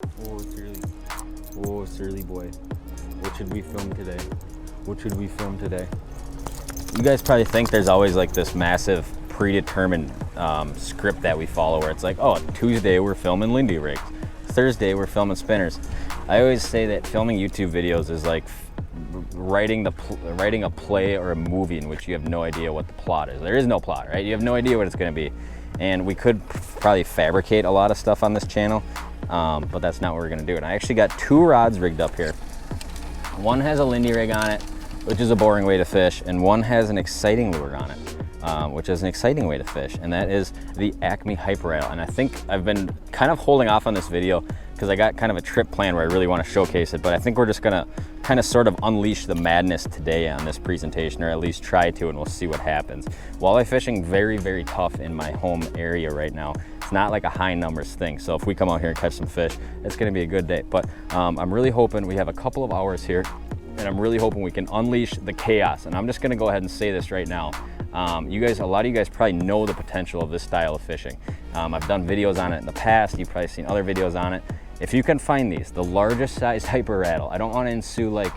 Oh, Surly. Oh, Surly boy. What should we film today? What should we film today? You guys probably think there's always like this massive predetermined script that we follow where it's like, oh, Tuesday we're filming Lindy rigs. Thursday we're filming spinners. I always say that filming YouTube videos is like writing a play or a movie in which you have no idea what the plot is. There is no plot, right? You have no idea what it's going to be. And we could probably fabricate a lot of stuff on this channel, but that's not what we're going to do. And I actually got 2 rods rigged up here. One has a Lindy rig on it, which is a boring way to fish, and one has an exciting lure on it, which is an exciting way to fish, and that is the Acme APPAREL. And I think I've been kind of holding off on this video because I got kind of a trip plan where I really want to showcase it, but I think we're just gonna kind of sort of unleash the madness today on this presentation, or at least try to, and we'll see what happens. Walleye fishing, very, very tough in my home area right now. It's not like a high numbers thing, so if we come out here and catch some fish, it's gonna be a good day. But I'm really hoping we have a couple of hours here, and I'm really hoping we can unleash the chaos. And I'm just gonna go ahead and say this right now. You guys, a lot of you guys probably know the potential of this style of fishing. I've done videos on it in the past. You've probably seen other videos on it. If you can find these, the largest size hyper rattle, I don't want to ensue like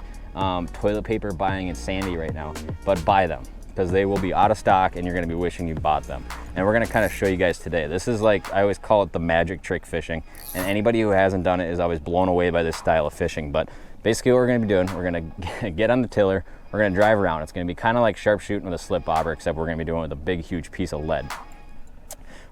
toilet paper buying in Sandy right now, but buy them because they will be out of stock and you're going to be wishing you bought them. And we're going to kind of show you guys today. This is like, I always call it the magic trick fishing, and anybody who hasn't done it is always blown away by this style of fishing. But basically what we're going to be doing, we're going to get on the tiller, we're going to drive around. It's going to be kind of like sharpshooting with a slip bobber, except we're going to be doing it with a big huge piece of lead.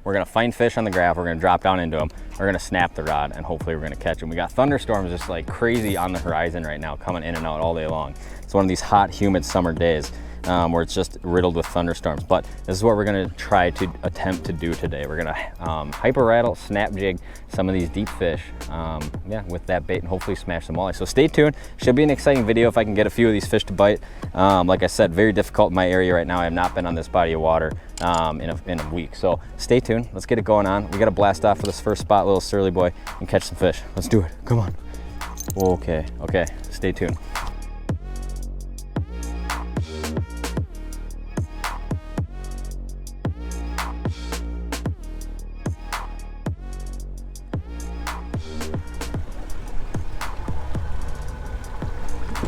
We're gonna find fish on the graph, we're gonna drop down into them, we're gonna snap the rod, and hopefully we're gonna catch them. We got thunderstorms just like crazy on the horizon right now, coming in and out all day long. It's one of these hot, humid summer days where it's just riddled with thunderstorms. But this is what we're gonna try to attempt to do today. We're gonna hyper rattle, snap jig some of these deep fish, yeah, with that bait, and hopefully smash some walleye. So stay tuned. Should be an exciting video if I can get a few of these fish to bite. Like I said, very difficult in my area right now. I have not been on this body of water in a week. So stay tuned. Let's get it going on. We got to blast off for this first spot, little Surly boy, and catch some fish. Let's do it. Come on. Okay. Stay tuned.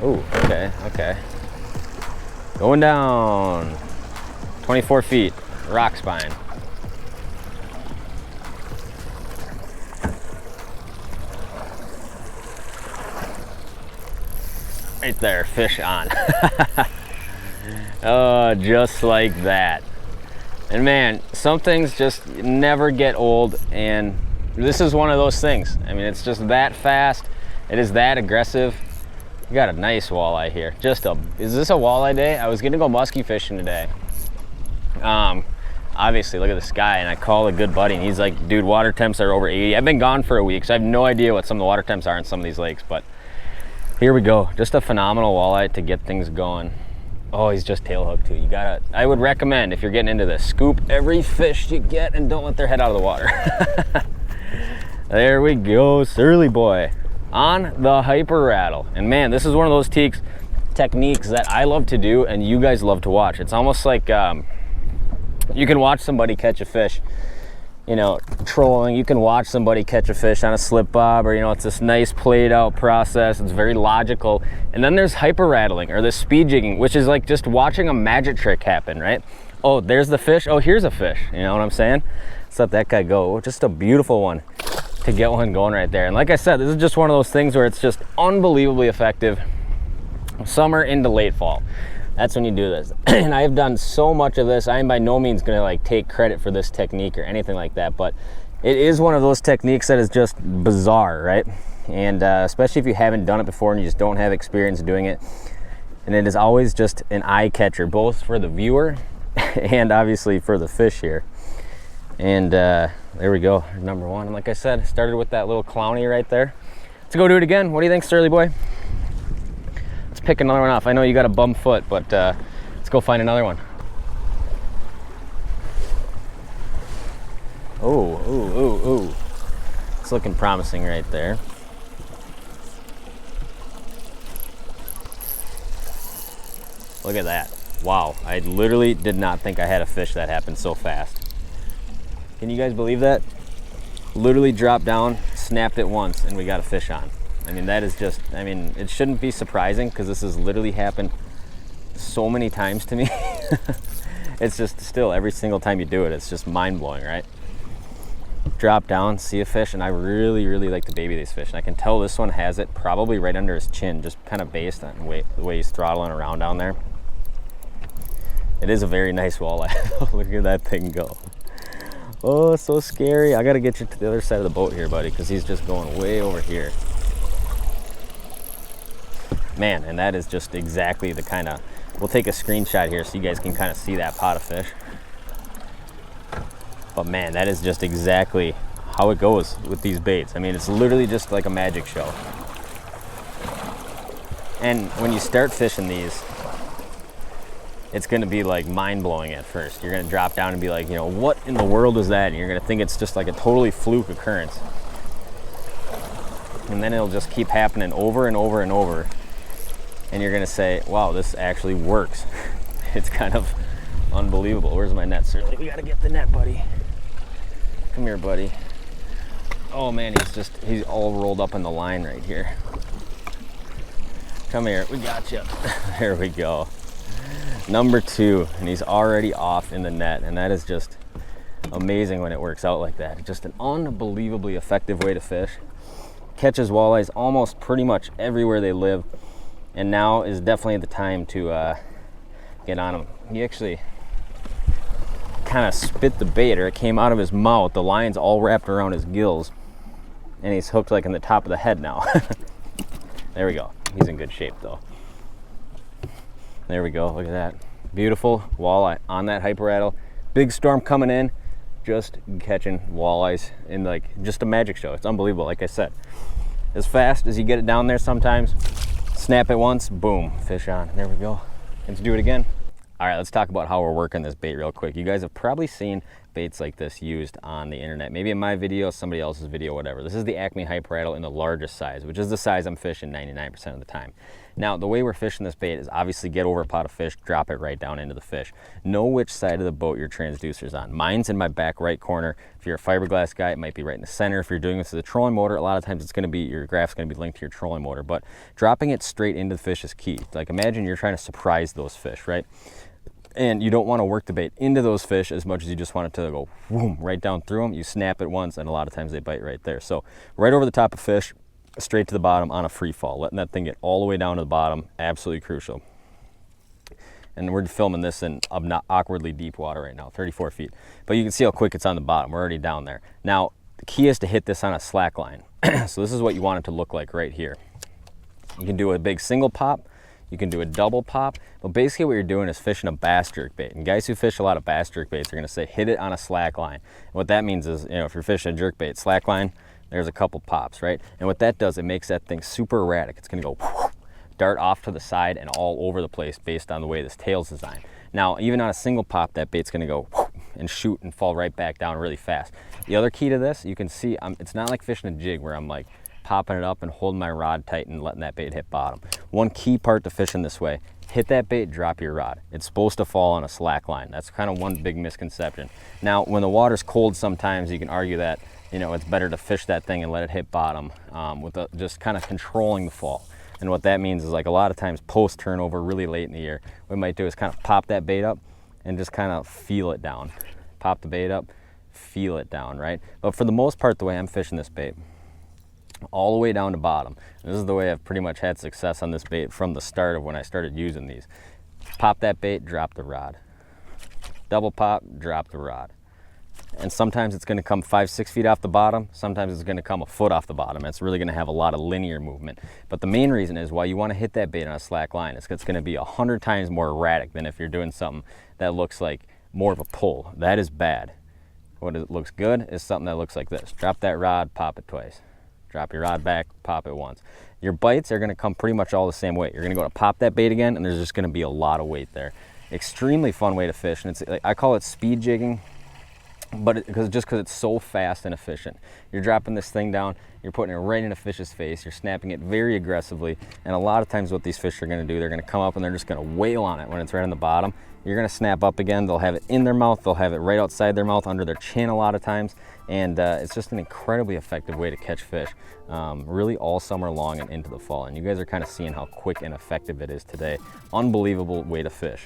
Oh, okay. Going down 24 feet, rock spine. Right there, fish on. Oh, just like that. And man, some things just never get old, and this is one of those things. I mean, it's just that fast. It is that aggressive. We got a nice walleye here. Is this a walleye day? I was gonna go muskie fishing today. Obviously, look at the sky, and I call a good buddy, and he's like, dude, water temps are over 80. I've been gone for a week, so I have no idea what some of the water temps are in some of these lakes, but here we go. Just a phenomenal walleye to get things going. Oh, he's just tail hooked too. I would recommend, if you're getting into this, scoop every fish you get and don't let their head out of the water. There we go, Surly boy on the hyper rattle. And man, this is one of those techniques that I love to do and you guys love to watch. It's almost like you can watch somebody catch a fish, you know, trolling. You can watch somebody catch a fish on a slip bob, or, you know, it's this nice played out process. It's very logical. And then there's hyper rattling, or the speed jigging, which is like just watching a magic trick happen, right? Oh, there's the fish. Oh, here's a fish. You know what I'm saying? Let's let that guy go. Just a beautiful one to get one going right there. And like I said, this is just one of those things where it's just unbelievably effective. Summer into late fall, that's when you do this. And I've done so much of this. I am by no means gonna like take credit for this technique or anything like that, but it is one of those techniques that is just bizarre, right? And especially if you haven't done it before and you just don't have experience doing it. And it is always just an eye catcher, both for the viewer and obviously for the fish here. And there we go, number one. And like I said, started with that little clowny right there. Let's go do it again. What do you think, Surly boy? Let's pick another one off. I know you got a bum foot, but let's go find another one. Oh. It's looking promising right there. Look at that. Wow, I literally did not think I had a fish that happened so fast. Can you guys believe that? Literally dropped down, snapped it once, and we got a fish on. I mean, that is just, I mean, it shouldn't be surprising because this has literally happened so many times to me. It's just still, every single time you do it, it's just mind-blowing, right? Drop down, see a fish, and I really, really like to baby these fish. And I can tell this one has it probably right under his chin, just kind of based on the way he's throttling around down there. It is a very nice walleye. Look at that thing go. Oh, so scary. I got to get you to the other side of the boat here, buddy, because he's just going way over here. Man, and that is just exactly the kind of, we'll take a screenshot here so you guys can kind of see that pot of fish. But man, that is just exactly how it goes with these baits. I mean, it's literally just like a magic show. And when you start fishing these, it's gonna be like mind-blowing at first. You're gonna drop down and be like, you know, what in the world is that? And you're gonna think it's just like a totally fluke occurrence. And then it'll just keep happening over and over and over. And you're gonna say, wow, this actually works. It's kind of unbelievable. Where's my net, sir? We gotta get the net, buddy. Come here, buddy. Oh man, he's all rolled up in the line right here. Come here, we got you. There we go. Number 2, and he's already off in the net, and that is just amazing when it works out like that. It's just an unbelievably effective way to fish. Catches walleyes almost pretty much everywhere they live, and now is definitely the time to get on them. He actually kind of spit the bait, or it came out of his mouth. The line's all wrapped around his gills, and he's hooked like in the top of the head now. There we go. He's in good shape though. There we go. Look at that. Beautiful walleye on that APPAREL. Big storm coming in, just catching walleyes in like just a magic show. It's unbelievable. Like I said, as fast as you get it down there sometimes, snap it once, boom, fish on. There we go. Let's do it again. All right, let's talk about how we're working this bait real quick. You guys have probably seen baits like this used on the internet, maybe in my video, somebody else's video, whatever. This is the Acme APPAREL in the largest size, which is the size I'm fishing 99% of the time. Now, the way we're fishing this bait is obviously get over a pot of fish, drop it right down into the fish. Know which side of the boat your transducer's on. Mine's in my back right corner. If you're a fiberglass guy, it might be right in the center. If you're doing this with a trolling motor, a lot of times it's gonna be, your graph's gonna be linked to your trolling motor, but dropping it straight into the fish is key. Like imagine you're trying to surprise those fish, right? And you don't want to work the bait into those fish as much as you just want it to go whoom, right down through them. You snap it once, and a lot of times they bite right there. So right over the top of fish, straight to the bottom on a free fall. Letting that thing get all the way down to the bottom, absolutely crucial. And we're filming this in not awkwardly deep water right now, 34 feet. But you can see how quick it's on the bottom. We're already down there. Now, the key is to hit this on a slack line. So this is what you want it to look like right here. You can do a big single pop. You can do a double pop, but basically what you're doing is fishing a bass jerk bait. And guys who fish a lot of bass jerk baits are gonna say, hit it on a slack line. And what that means is, you know, if you're fishing a jerk bait, slack line, there's a couple pops, right? And what that does, it makes that thing super erratic. It's gonna go dart off to the side and all over the place based on the way this tail's designed. Now, even on a single pop, that bait's gonna go and shoot and fall right back down really fast. The other key to this, you can see, it's not like fishing a jig where I'm like, popping it up and holding my rod tight and letting that bait hit bottom. One key part to fishing this way, hit that bait, drop your rod. It's supposed to fall on a slack line. That's kind of one big misconception. Now, when the water's cold sometimes, you can argue that, you know, it's better to fish that thing and let it hit bottom with just kind of controlling the fall. And what that means is like a lot of times post turnover really late in the year, what we might do is kind of pop that bait up and just kind of feel it down. Pop the bait up, feel it down, right? But for the most part, the way I'm fishing this bait, all the way down to bottom. This is the way I've pretty much had success on this bait from the start of when I started using these. Pop that bait, drop the rod. Double pop, drop the rod. And sometimes it's gonna come 5-6 feet off the bottom. Sometimes it's gonna come a foot off the bottom. It's really gonna have a lot of linear movement. But the main reason is why you wanna hit that bait on a slack line is it's gonna be 100 times more erratic than if you're doing something that looks like more of a pull. That is bad. What looks good is something that looks like this. Drop that rod, pop it twice. Drop your rod back, pop it once. Your bites are gonna come pretty much all the same way. You're gonna go to pop that bait again, and there's just gonna be a lot of weight there. Extremely fun way to fish, and it's like, I call it speed jigging. but just because it's so fast and efficient. You're dropping this thing down, you're putting it right in a fish's face, you're snapping it very aggressively, and a lot of times what these fish are going to do, they're going to come up and they're just going to wail on it when it's right on the bottom. You're going to snap up again, they'll have it in their mouth, they'll have it right outside their mouth, under their chin a lot of times, and it's just an incredibly effective way to catch fish, really all summer long and into the fall. And you guys are kind of seeing how quick and effective it is today. Unbelievable way to fish.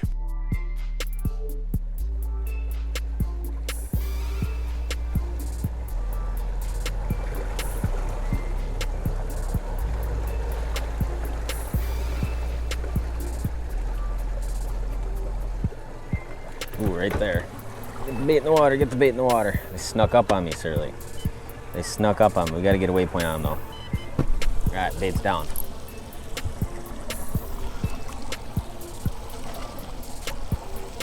Ooh, right there. Get the bait in the water, get the bait in the water. They snuck up on me, Surly. They snuck up on me. We gotta get a waypoint on them though. All right, bait's down.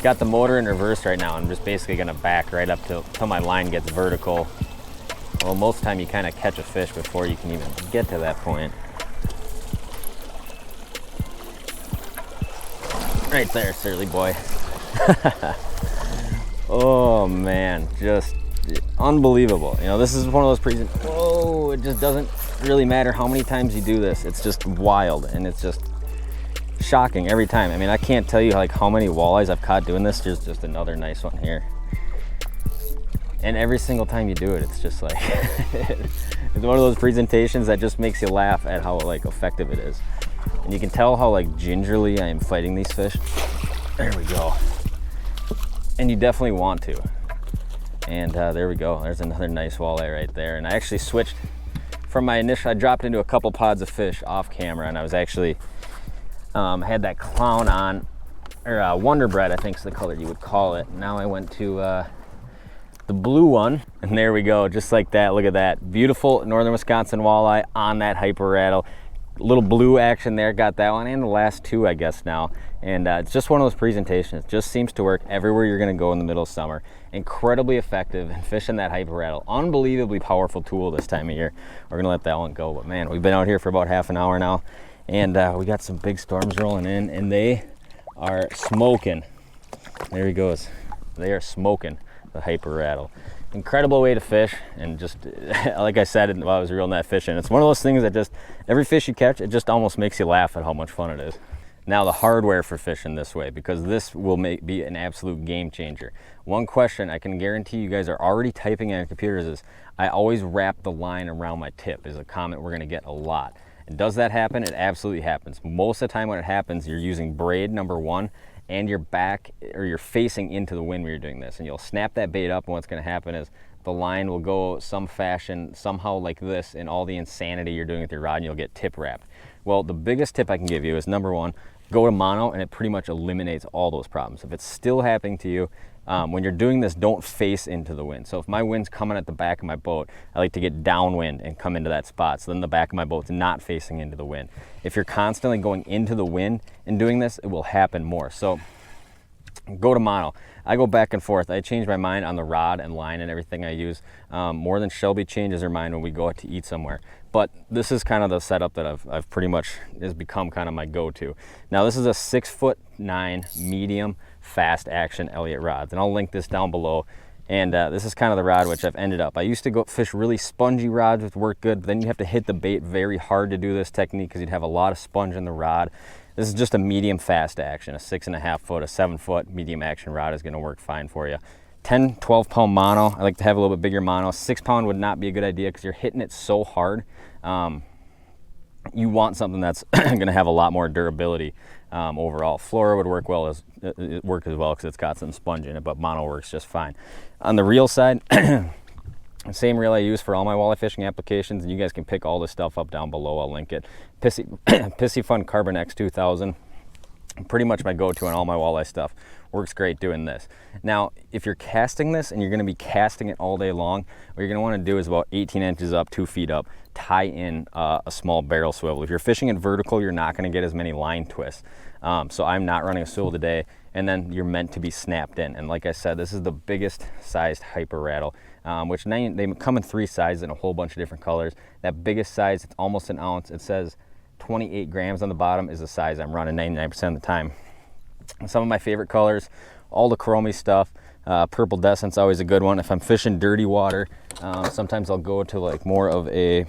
Got the motor in reverse right now. I'm just basically gonna back right up till my line gets vertical. Well, most of the time you kind of catch a fish before you can even get to that point. Right there, Surly boy. Oh man, just unbelievable. You know, this is one of those presentations. Whoa, it just doesn't really matter how many times you do this. It's just wild, and it's just shocking every time. I mean, I can't tell you like how many walleyes I've caught doing this. There's just another nice one here. And every single time you do it, it's just like it's one of those presentations that just makes you laugh at how like effective it is. And you can tell how like gingerly I am fighting these fish. There we go. And you definitely want to. And there we go. There's another nice walleye right there. And I actually switched from my initial, I dropped into a couple pods of fish off camera, and I was actually, had that clown on, or Wonder Bread, I think is the color you would call it. Now I went to the blue one, and there we go, just like that. Look at that. Beautiful northern Wisconsin walleye on that hyper rattle. Little blue action there, got that one, and the last two I guess now. And it's just one of those presentations. It just seems to work everywhere you're gonna go in the middle of summer. Incredibly effective and fishing that hyper rattle. Unbelievably powerful tool this time of year. We're gonna let that one go, but man, we've been out here for about half an hour now, and we got some big storms rolling in, and they are smoking. There he goes. They are smoking the hyper rattle. Incredible way to fish, and just like I said while I was reeling that fish in, it's one of those things that just every fish you catch, it just almost makes you laugh at how much fun it is. Now the hardware for fishing this way, because this will be an absolute game changer. One question I can guarantee you guys are already typing in your computers is, I always wrap the line around my tip, is a comment we're gonna get a lot. And does that happen? It absolutely happens. Most of the time when it happens, you're using braid, number one, and you're back, or you're facing into the wind when you're doing this, and you'll snap that bait up, and what's going to happen is the line will go some fashion somehow like this in all the insanity you're doing with your rod, and you'll get tip wrapped. Well, the biggest tip I can give you is, number one, go to mono, and it pretty much eliminates all those problems. If it's still happening to you, when you're doing this, don't face into the wind. So if my wind's coming at the back of my boat, I like to get downwind and come into that spot, so then the back of my boat's not facing into the wind. If you're constantly going into the wind and doing this, it will happen more. So go to mono. I go back and forth. I change my mind on the rod and line and everything I use, more than Shelby changes her mind when we go out to eat somewhere. But this is kind of the setup that I've pretty much has become kind of my go-to. Now this is a 6'9" medium fast action Elliott rods, and I'll link this down below. And this is kind of the rod which I've ended up. I used to go fish really spongy rods, which work good, but then you have to hit the bait very hard to do this technique because you'd have a lot of sponge in the rod. This is just a medium fast action, a 6.5 foot, a 7 foot medium action rod is going to work fine for you. 10, 12 pound mono. I like to have a little bit bigger mono. 6 pound would not be a good idea because you're hitting it so hard. You want something that's going to have a lot more durability overall. Flora would work well as because it's got some sponge in it, but mono works just fine. On the reel side, same reel I use for all my walleye fishing applications, and you guys can pick all this stuff up down below. I'll link it. Piscifun Carbon X 2000. Pretty much my go-to on all my walleye stuff. Works great doing this. Now, if you're casting this and you're going to be casting it all day long, what you're going to want to do is about 18 inches up, 2 feet up, tie in a small barrel swivel. If you're fishing it vertical, you're not going to get as many line twists. So I'm not running a swivel today, and then you're meant to be snapped in. And like I said, this is the biggest sized hyper rattle, which they come in 3 sizes in a whole bunch of different colors. That biggest size, it's almost an ounce. It says 28 grams on the bottom is the size I'm running 99% of the time. Some of my favorite colors, all the chromy stuff, Purple Descent's always a good one. If I'm fishing dirty water, sometimes I'll go to like more of a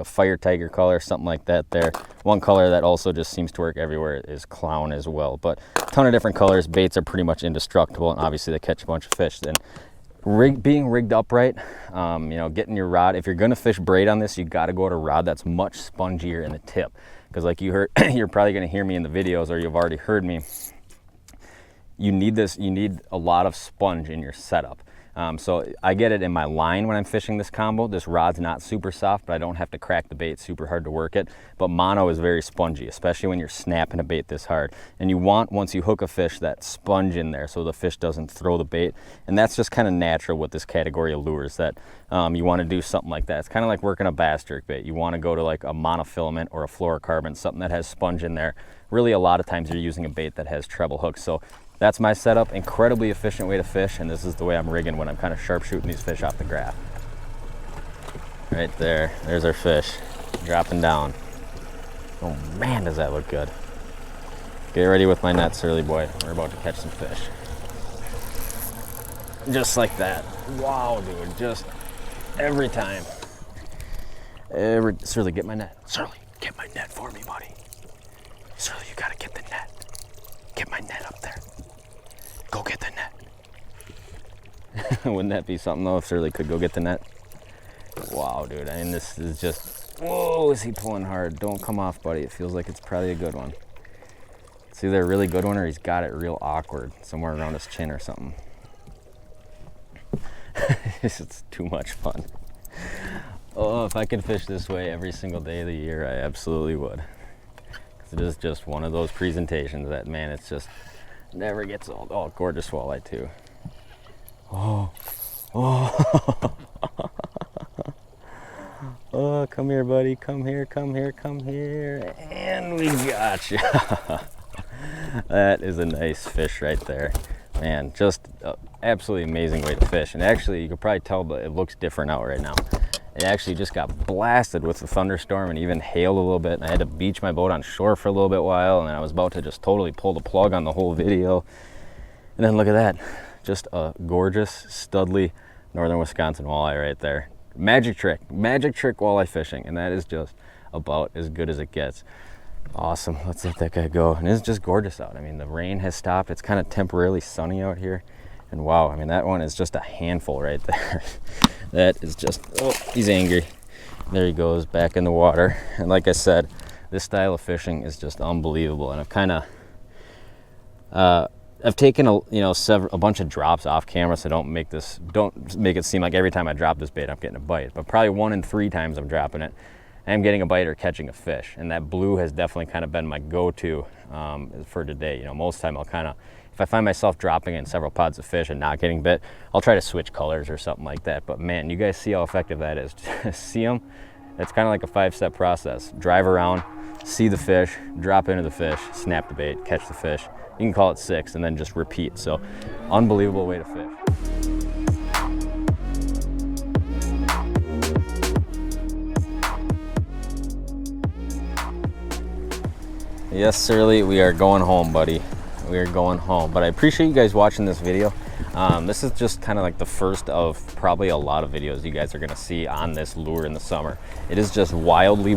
fire tiger color, something like that there. One color that also just seems to work everywhere is clown as well. But a ton of different colors. Baits are pretty much indestructible, and obviously they catch a bunch of fish. Then being rigged upright, you know, getting your rod. If you're gonna fish braid on this, you gotta go to a rod that's much spongier in the tip. Because like you heard, you're probably gonna hear me in the videos, or you've already heard me, you need a lot of sponge in your setup. So I get it in my line when I'm fishing this combo. This rod's not super soft, but I don't have to crack the bait super hard to work it. But mono is very spongy, especially when you're snapping a bait this hard. And you want, once you hook a fish, that sponge in there so the fish doesn't throw the bait. And that's just kind of natural with this category of lures, that you want to do something like that. It's kind of like working a bass jerk bait. You want to go to like a monofilament or a fluorocarbon, something that has sponge in there. Really, a lot of times you're using a bait that has treble hooks. So that's my setup. Incredibly efficient way to fish, and this is the way I'm rigging when I'm kind of sharpshooting these fish off the graph. Right there, there's our fish, dropping down. Oh man, does that look good. Get ready with my net, Surly boy. We're about to catch some fish. Just like that. Wow, dude, just every time. Surly, get my net. Surly, get my net for me, buddy. Surly, you gotta get the net. Get my net up there. Go get the net. Wouldn't that be something though if Surly could go get the net? Wow, dude. I mean, this is just, whoa, is he pulling hard? Don't come off, buddy. It feels like it's probably a good one. It's either a really good one or he's got it real awkward somewhere around his chin or something. It's too much fun. Oh, if I could fish this way every single day of the year, I absolutely would. It is just one of those presentations that, man, it's just never gets old. Oh, gorgeous walleye too. Oh, oh, oh, come here, buddy. Come here, come here, come here. And we got you. That is a nice fish right there. Man, just an absolutely amazing way to fish. And actually, you can probably tell, but it looks different out right now. It actually just got blasted with the thunderstorm and even hailed a little bit, and I had to beach my boat on shore for a little bit while, and then I was about to just totally pull the plug on the whole video. And then look at that, just a gorgeous studly northern Wisconsin walleye right there. Magic trick walleye fishing, and that is just about as good as it gets. Awesome. Let's let that guy go. And it's just gorgeous out. I mean, the rain has stopped. It's kind of temporarily sunny out here. And wow, I mean, that one is just a handful right there. That is just, oh, he's angry. There he goes, back in the water. And like I said, this style of fishing is just unbelievable. And I've kind of, I've taken a bunch of drops off camera, so don't make it seem like every time I drop this bait, I'm getting a bite. But probably 1 in 3 times I'm dropping it, I'm getting a bite or catching a fish. And that blue has definitely kind of been my go-to for today. You know, most of the time I'll kind of, if I find myself dropping in several pods of fish and not getting bit, I'll try to switch colors or something like that. But man, you guys see how effective that is. See them? It's kind of like a 5-step process. Drive around, see the fish, drop into the fish, snap the bait, catch the fish. You can call it 6 and then just repeat. So unbelievable way to fish. Yes, Surly, we are going home, buddy. We are going home. But I appreciate you guys watching this video. This is just kind of like the first of probably a lot of videos you guys are going to see on this lure in the summer. It is just wildly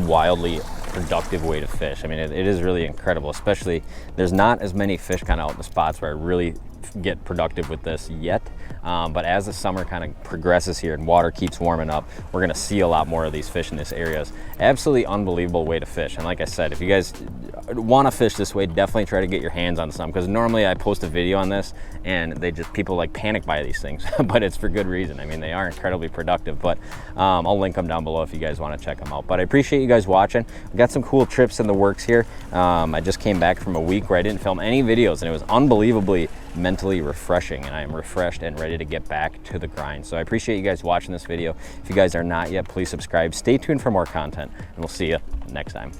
productive way to fish. I mean, it is really incredible, especially there's not as many fish kind of out in the spots where I really get productive with this yet. But as the summer kind of progresses here and water keeps warming up, we're going to see a lot more of these fish in these areas. Absolutely unbelievable way to fish. And like I said, if you guys want to fish this way, definitely try to get your hands on some, because normally I post a video on this and people like panic buy these things, but it's for good reason. I mean, they are incredibly productive, but I'll link them down below if you guys want to check them out. But I appreciate you guys watching. We got some cool trips in the works here. I just came back from a week where I didn't film any videos, and it was unbelievably mentally refreshing, and I am refreshed and ready to get back to the grind. So I appreciate you guys watching this video. If you guys are not yet, please subscribe. Stay tuned for more content, and we'll see you next time.